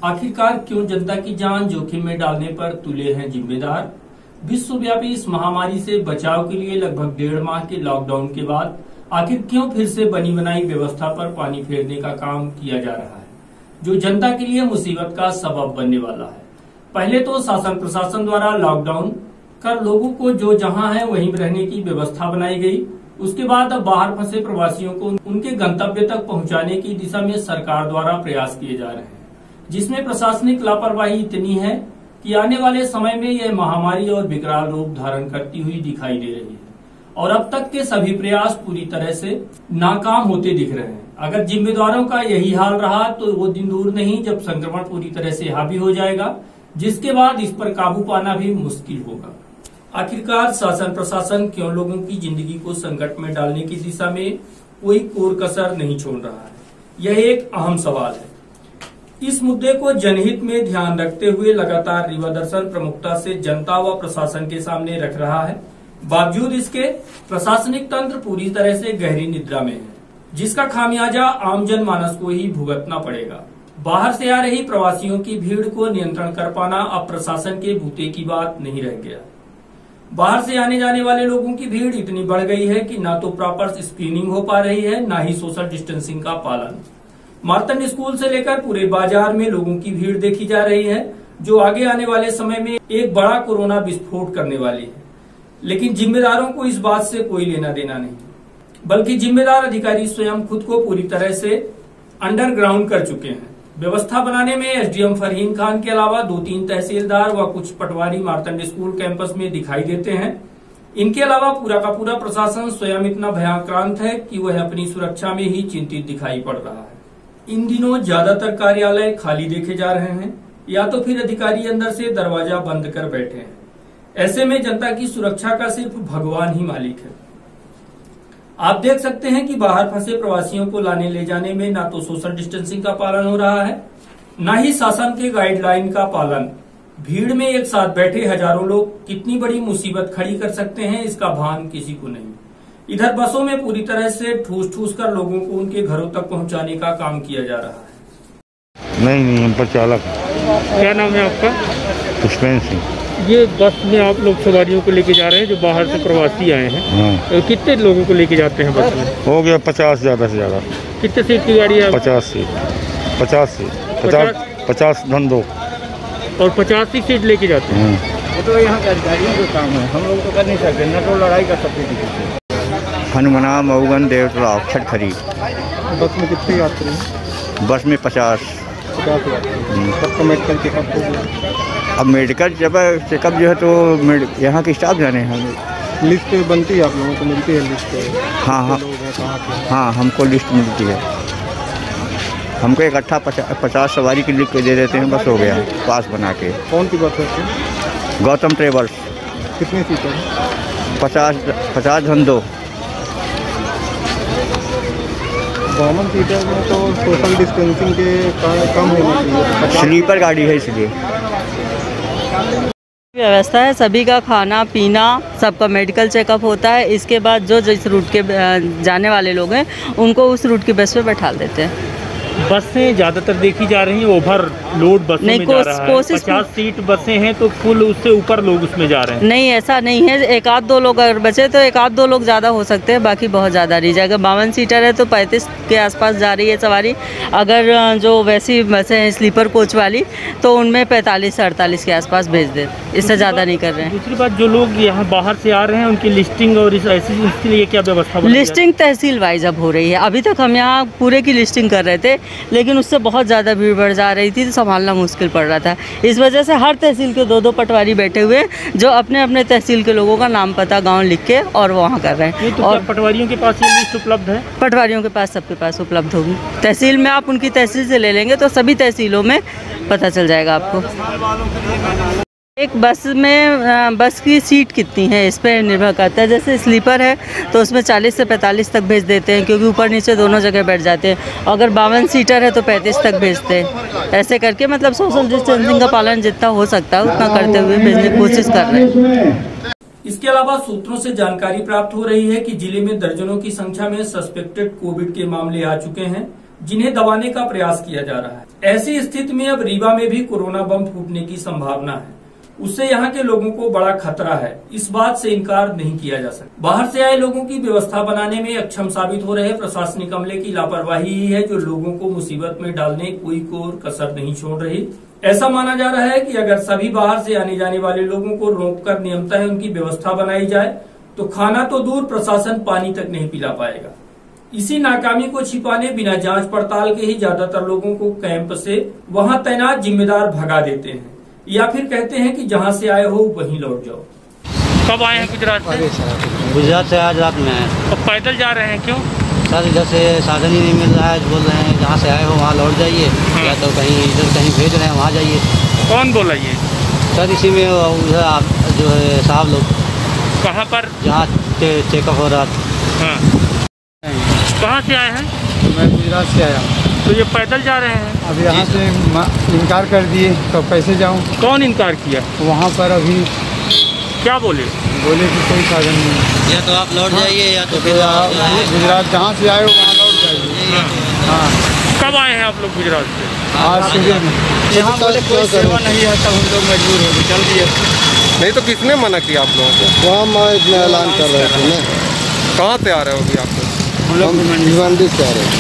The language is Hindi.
आखिरकार क्यों जनता की जान जोखिम में डालने पर तुले हैं जिम्मेदार? विश्वव्यापी इस महामारी से बचाव के लिए लगभग 1.5 माह के लॉकडाउन के बाद आखिर क्यों फिर से बनी बनाई व्यवस्था पर पानी फेरने का काम किया जा रहा है, जो जनता के लिए मुसीबत का सबब बनने वाला है। पहले तो शासन प्रशासन द्वारा लॉकडाउन कर लोगों को जो जहां है वहीं रहने की व्यवस्था बनाई गई। उसके बाद अब बाहर फंसे प्रवासियों को उनके गंतव्य तक पहुंचाने की दिशा में सरकार द्वारा प्रयास किए जा रहे हैं, जिसमें प्रशासनिक लापरवाही इतनी है कि आने वाले समय में यह महामारी और विकराल रूप धारण करती हुई दिखाई दे रही है। और अब तक के सभी प्रयास पूरी तरह से नाकाम होते दिख रहे हैं। अगर जिम्मेदारों का यही हाल रहा तो वो दिन दूर नहीं जब संक्रमण पूरी तरह से हावी हो जाएगा, जिसके बाद इस पर काबू पाना भी मुश्किल होगा। आखिरकार शासन प्रशासन क्यों लोगों की जिंदगी को संकट में डालने की दिशा में कोई कोर कसर नहीं छोड़ रहा है? यह एक अहम सवाल है। इस मुद्दे को जनहित में ध्यान रखते हुए लगातार रीवा दर्शन प्रमुखता से जनता व प्रशासन के सामने रख रहा है। बावजूद इसके प्रशासनिक तंत्र पूरी तरह से गहरी निद्रा में है, जिसका खामियाजा आम जनमानस को ही भुगतना पड़ेगा। बाहर से आ रही प्रवासियों की भीड़ को नियंत्रण कर पाना अब प्रशासन के बूते की बात नहीं रह गया। बाहर से आने जाने वाले लोगों की भीड़ इतनी बढ़ गई है कि ना तो प्रॉपर स्क्रीनिंग हो पा रही है, ना ही सोशल डिस्टेंसिंग का पालन। मार्तंड स्कूल से लेकर पूरे बाजार में लोगों की भीड़ देखी जा रही है, जो आगे आने वाले समय में एक बड़ा कोरोना विस्फोट करने वाली है। लेकिन जिम्मेदारों को इस बात से कोई लेना देना नहीं, बल्कि जिम्मेदार अधिकारी स्वयं खुद को पूरी तरह से अंडरग्राउंड कर चुके हैं। व्यवस्था बनाने में एसडीएम फरहीन खान के अलावा 2-3 तहसीलदार व कुछ पटवारी मार्तंड स्कूल कैंपस में दिखाई देते हैं। इनके अलावा पूरा का पूरा प्रशासन स्वयं इतना भयाक्रांत है कि वह अपनी सुरक्षा में ही चिंतित दिखाई पड़ रहा है। इन दिनों ज्यादातर कार्यालय खाली देखे जा रहे हैं, या तो फिर अधिकारी अंदर से दरवाजा बंद कर बैठे हैं। ऐसे में जनता की सुरक्षा का सिर्फ भगवान ही मालिक है। आप देख सकते हैं कि बाहर फंसे प्रवासियों को लाने ले जाने में ना तो सोशल डिस्टेंसिंग का पालन हो रहा है, ना ही शासन के गाइडलाइन का पालन। भीड़ में एक साथ बैठे हजारों लोग कितनी बड़ी मुसीबत खड़ी कर सकते हैं, इसका भान किसी को नहीं। इधर बसों में पूरी तरह से ठूस ठूस कर लोगों को उनके घरों तक पहुंचाने का काम किया जा रहा है। नहीं, हम पर चालक। क्या नाम है आपका? पुष्पेंद्र सिंह। ये बस में आप लोग सवारियों को लेके जा रहे हैं जो बाहर से प्रवासी आए हैं। हाँ। कितने लोगों को लेके जाते हैं बस में? हो गया 50 ज़्यादा से ज़्यादा। कितने सीट की गाड़ी है? 50 सीट। 50 धन दो और 50 सीट लेके जाते हैं। वो तो यहाँ के अधिकारियों का काम है, हम लोग तो कर नहीं सकते, न तो लड़ाई कर सकते। हनुमना मऊगन देवतलाव छठखरी। बस में कितने यात्री हैं? बस में 50 यात्री। सबका मेडिकल चेकअप हो गया? अब मेडिकल चेकअप जो है तो यहाँ के स्टाफ जाने हैं। लिस्ट बनती है, आप लोगों को मिलती है लिस्ट? हाँ, हाँ, हमको लिस्ट मिलती है। हमको इकट्ठा 50 सवारी की लिख के दे देते हैं, बस हो गया पास बना के। कौन सी बस है? गौतम ट्रेवल्स। कितनी सीटें? 50 धन दो। 52 सीटर में तो सोशल डिस्टेंसिंग के कम होना चाहिए। स्लीपर गाड़ी है इसलिए व्यवस्था है, सभी का खाना पीना सबका मेडिकल चेकअप होता है। इसके बाद जो जिस रूट के जाने वाले लोग हैं उनको उस रूट की बस पे बैठा देते हैं। बसें ज़्यादातर देखी जा रही हैं ओवरलोड बसों में जा रहा है। 50 सीट बसें हैं तो फुल, उससे ऊपर लोग उसमें जा रहे हैं। नहीं, ऐसा नहीं है। 1-2 लोग अगर बचे तो 1-2 लोग ज़्यादा हो सकते हैं, बाकी बहुत ज़्यादा नहीं जाएगा। 52 सीटर है तो 35 के आसपास जा रही है सवारी। अगर जो वैसी बसें हैं स्लीपर कोच वाली तो उनमें 45-48 के आसपास भेज दे, इससे ज़्यादा नहीं कर रहे हैं। दूसरी बात, जो लोग यहाँ बाहर से आ रहे हैं उनकी लिस्टिंग और इसके लिए क्या व्यवस्था? लिस्टिंग तहसील वाइज अब हो रही है। अभी तक हम यहाँ पूरे की लिस्टिंग कर रहे थे, लेकिन उससे बहुत ज़्यादा भीड़ बढ़ जा रही थी तो संभालना मुश्किल पड़ रहा था। इस वजह से हर तहसील के 2-2 पटवारी बैठे हुए जो अपने अपने तहसील के लोगों का नाम पता गांव लिख के और वहाँ कर रहे हैं। तो और पटवारियों के पास ये लिस्ट उपलब्ध है? पटवारियों के पास, सबके पास उपलब्ध होगी। तहसील में आप उनकी तहसील से ले लेंगे तो सभी तहसीलों में पता चल जाएगा आपको। एक बस में बस की सीट कितनी है इस पर निर्भर करता है। जैसे स्लीपर है तो उसमें 40 से 45 तक भेज देते हैं, क्योंकि ऊपर नीचे दोनों जगह बैठ जाते हैं। अगर 52 सीटर है तो 35 तक भेजते हैं। ऐसे करके मतलब सोशल डिस्टेंसिंग का पालन जितना हो सकता है उतना करते हुए भेजने की कोशिश कर रहे हैं। इसके अलावा सूत्रों से जानकारी प्राप्त हो रही है कि जिले में दर्जनों की संख्या में सस्पेक्टेड कोविड के मामले आ चुके हैं, जिन्हें दबाने का प्रयास किया जा रहा है। ऐसी स्थिति में अब रीवा में भी कोरोना बम फूटने की संभावना है। उससे यहाँ के लोगों को बड़ा खतरा है, इस बात से इनकार नहीं किया जा सकता। बाहर से आए लोगों की व्यवस्था बनाने में अक्षम साबित हो रहे प्रशासनिक अमले की लापरवाही ही है जो लोगों को मुसीबत में डालने कोई कोर कसर नहीं छोड़ रही। ऐसा माना जा रहा है कि अगर सभी बाहर से आने जाने वाले लोगों को रोककर नियमतः उनकी व्यवस्था बनाई जाए तो खाना तो दूर, प्रशासन पानी तक नहीं पिला पाएगा। इसी नाकामी को छिपाने बिना जांच पड़ताल के ही ज्यादातर लोगों को कैंप से वहां तैनात जिम्मेदार भगा देते हैं या फिर कहते हैं कि जहां से आए हो वहीं लौट जाओ। कब आए हैं गुजरात से? गुजरात से आज रात में आए। अब पैदल जा रहे हैं, क्यों? सर इधर से साधन ही नहीं मिल रहा है, बोल रहे हैं जहाँ से आए हो वहाँ लौट जाइए। हाँ। या तो कहीं इधर कहीं भेज रहे हैं वहाँ जाइए। कौन बोला ये? सर इसी में उधर आप जो है साहब लोग। कहाँ पर? जहाँ चेकअप हो रहा था। हाँ। कहाँ से आए हैं? मैं गुजरात से आया हूँ। तो ये पैदल जा रहे हैं? अब यहाँ से इनकार कर दिए तो कैसे जाऊँ? कौन इनकार किया? वहाँ पर अभी क्या बोले? बोले कि कोई साधन नहीं। या तो आप लौट जाइए या तो फिर गुजरात जहाँ से आए हो वहाँ लौट जाइए। हाँ। कब आए हैं आप लोग गुजरात से? आज सुबह में। यहाँ बोले कोई सेवा नहीं है तो हम लोग मजबूर हो गए, चल दिए। नहीं तो किसने मना किया आप लोगों को? वहाँ इतना ऐलान कर रहे थे ना। कहाँ से आ रहे हो अभी आप लोग? हम भिवंडी से आ रहे हैं।